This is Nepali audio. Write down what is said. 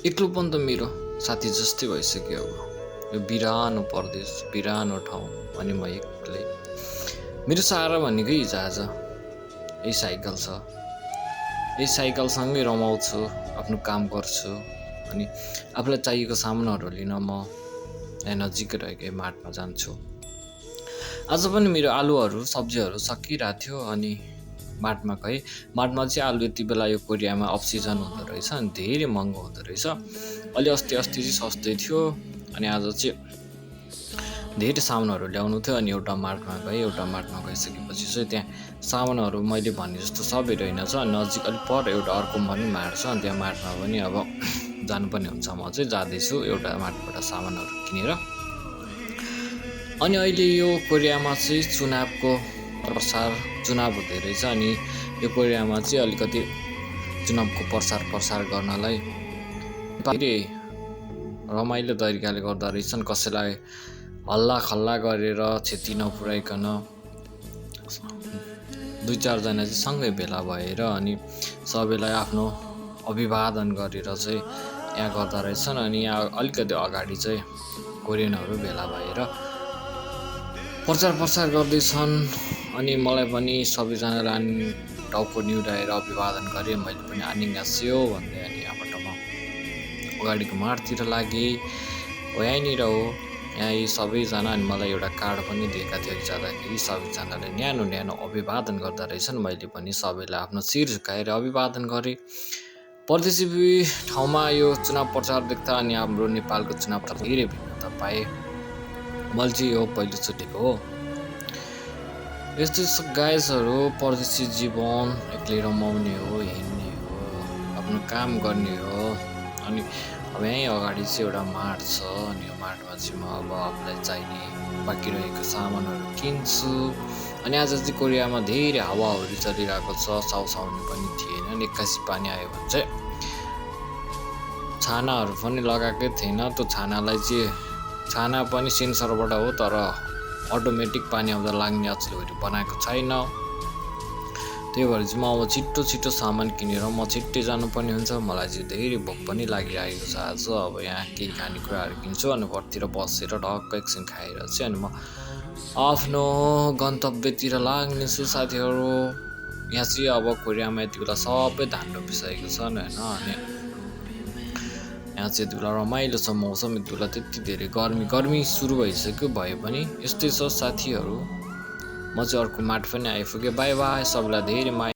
एक्लोपन त मेरो साथी जस्तै भइसक्यो अब। यो बिरानो परदेश, बिरानो ठाउँ अनि म एक्लै। मेरो सहारा भनेकै हिजो आज यही साइकल छ। यही साइकलसँगै रमाउँछु, आफ्नो काम गर्छु अनि आफूलाई चाहिएको सामानहरू लिन म यहाँ नजिकै रहेको मार्टमा जान्छु। आज पनि मेरो आलुहरू सब्जीहरू सकिरहेको थियो अनि मार्टमा गएँ। मार्टमा चाहिँ आलु यति बेला यो कोरियामा अफ सिजन हुँदो रहेछ अनि धेरै महँगो हुँदो रहेछ। अलि अस्ति चाहिँ सस्तै थियो अनि आज चाहिँ धेरै सामानहरू ल्याउनु थियो अनि एउटा मार्टमा गएँ। एउटा मार्टमा गइसकेपछि चाहिँ त्यहाँ सामानहरू मैले भने जस्तो सबै रहेनछ। नजिक अलिक पर एउटा अर्को पनि मार्ट छ अनि त्यहाँ मार्टमा पनि अब जानुपर्ने हुन्छ। म चाहिँ जाँदैछु एउटा मार्टबाट सामानहरू किनेर। अनि अहिले यो कोरियामा चाहिँ चुनाव हुँदै रहेछ अनि यो कोरियामा चाहिँ अलिकति चुनावको प्रसार गर्नलाई धेरै रमाइलो तरिकाले गर्दा रहेछन्। कसैलाई हल्ला खल्ला गरेर क्षति नपुर्याइकन 2-4 जना चाहिँ सँगै भेला भएर अनि सबैलाई आफ्नो अभिवादन गरेर चाहिँ यहाँ गर्दा रहेछन्। अनि यहाँ अलिकति अगाडि चाहिँ कोरियनहरू भेला भएर प्रचार गर्दैछन् अनि मलाई पनि सबैजनालाई टाउको निहुराएर अभिवादन गरेँ। मैले पनि आनिङ्गास्यो भन्दै अनि यहाँबाट म अगाडिको मार्टतिर लागेँ। यहीँनिर हो यहाँ यी सबैजना अनि मलाई एउटा कार्ड पनि दिएका थियो। जाँदाखेरि सबैजनाले न्यानो अभिवादन गर्दा रहेछन्। मैले पनि सबैलाई आफ्नो शिर झुकाएर अभिवादन गरेँ। परदेशी ठाउँमा यो चुनाव प्रचार देख्दा अनि हाम्रो नेपालको चुनाव प्रचार धेरै भिन्नता पाएँ। मैले चाहिँ यो पहिलोचोटिको हो। यस्तै गाइजहरू परदेशी जीवन एक्लै रमाउने हो, हिँड्ने हो, आफ्नो काम गर्ने हो। अनि अब यहीँ अगाडि चाहिँ एउटा मार्ट छ अनि यो मार्टमा चाहिँ म अब आफूलाई चाहिने बाँकी रहेको सामानहरू किन्छु। अनि आज चाहिँ कोरियामा धेरै हावाहुरी चलिरहेको छ। साउसाउने पनि थिएन अनि एक्कासी पानी आयो भने चाहिँ छानाहरू पनि लगाएकै थिएन। त्यो छाना पनि सेन्सरबाट हो तर अटोमेटिक पानी आउँदा लाग्ने अचेलहरू बनाएको छैन। त्यही भएर चाहिँ म अब छिटो सामान किनेर म छिट्टै जानुपर्ने हुन्छ। मलाई चाहिँ धेरै भोक पनि लागिरहेको छ आज। अब यहाँ केही खानेकुराहरू किन्छु अनि घरतिर बसेर ढक्क एकछिन खाएर चाहिँ अनि म आफ्नो गन्तव्यतिर लाग्नेछु साथीहरू। यहाँ चाहिँ अब कोरियामा यति बेला सबै धान रोपिसकेको छन् होइन। अनि यहाँ चाहिँ यति बेला रमाइलो छ मौसम। यति बेला त्यति धेरै गर्मी सुरु भइसक्यो भए पनि यस्तै छ साथीहरू। म चाहिँ अर्को मार्ट पनि आइपुगेँ। बाई बाई सबैलाई धेरै माया।